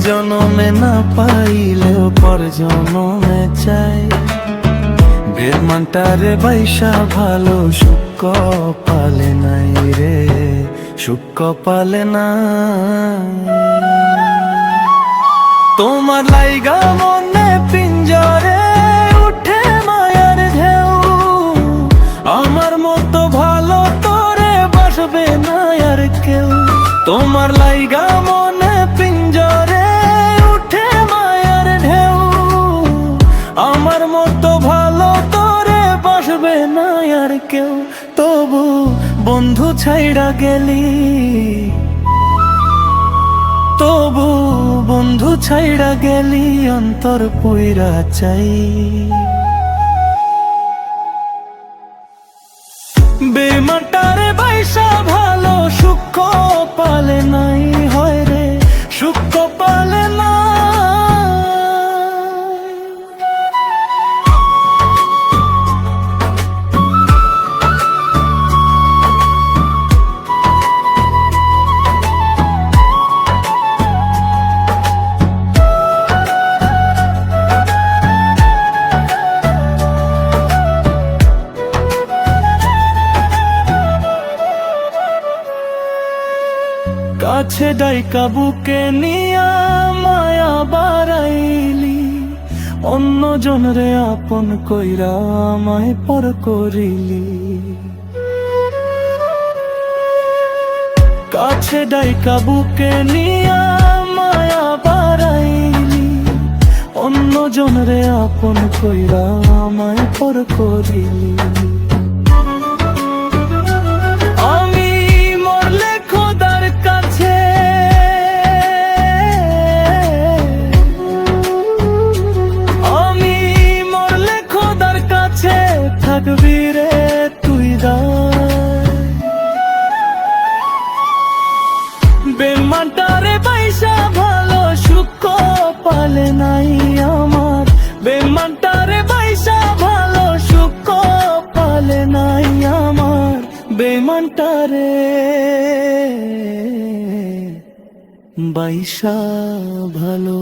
জনমে না পাইলেও পর জনমে চাই। বেমানটারে বাইসা ভালো সুখ পালে নাই রে, সুখ পালে নাই। তোমার লাইগা মনে পিঞ্জরে উঠে মায়ার ঢেউ, আমার মতো ভালো তোরে বাসবে না আর কেউ। তোমার লাইগা মনে পিঞ্জরে উঠে মায়ার ঢেউ, আমার মতো ভালো তোরে বাসবে না আর কেউ। তবু বন্ধু ছাইড়া গেলি, তবু বন্ধু ছাইড়া গেলি অন্তর পুইরা চাই। বেমানটারে বাইসা ভালো সুখ পালে নাই, হয় রে সুখ পালে না। কাছে ডাইকা বুকে নিয়া মায়া বাড়াইলি, অন্য জনরে আপন কইরা আমায় পর করিলি। কাছে ডাইকা বুকে নিয়া মায়া বাড়াইলি, অন্য জনরে আপন কইরা আমায় পর করিলি। থাকবি রে তুই বেমানটারে বাইসা ভালো সুখ পালে নাই আমার। বেমানটারে বাইসা ভালো সুখ পালে নাই আমার। বেমানটারে বাইসা ভালো।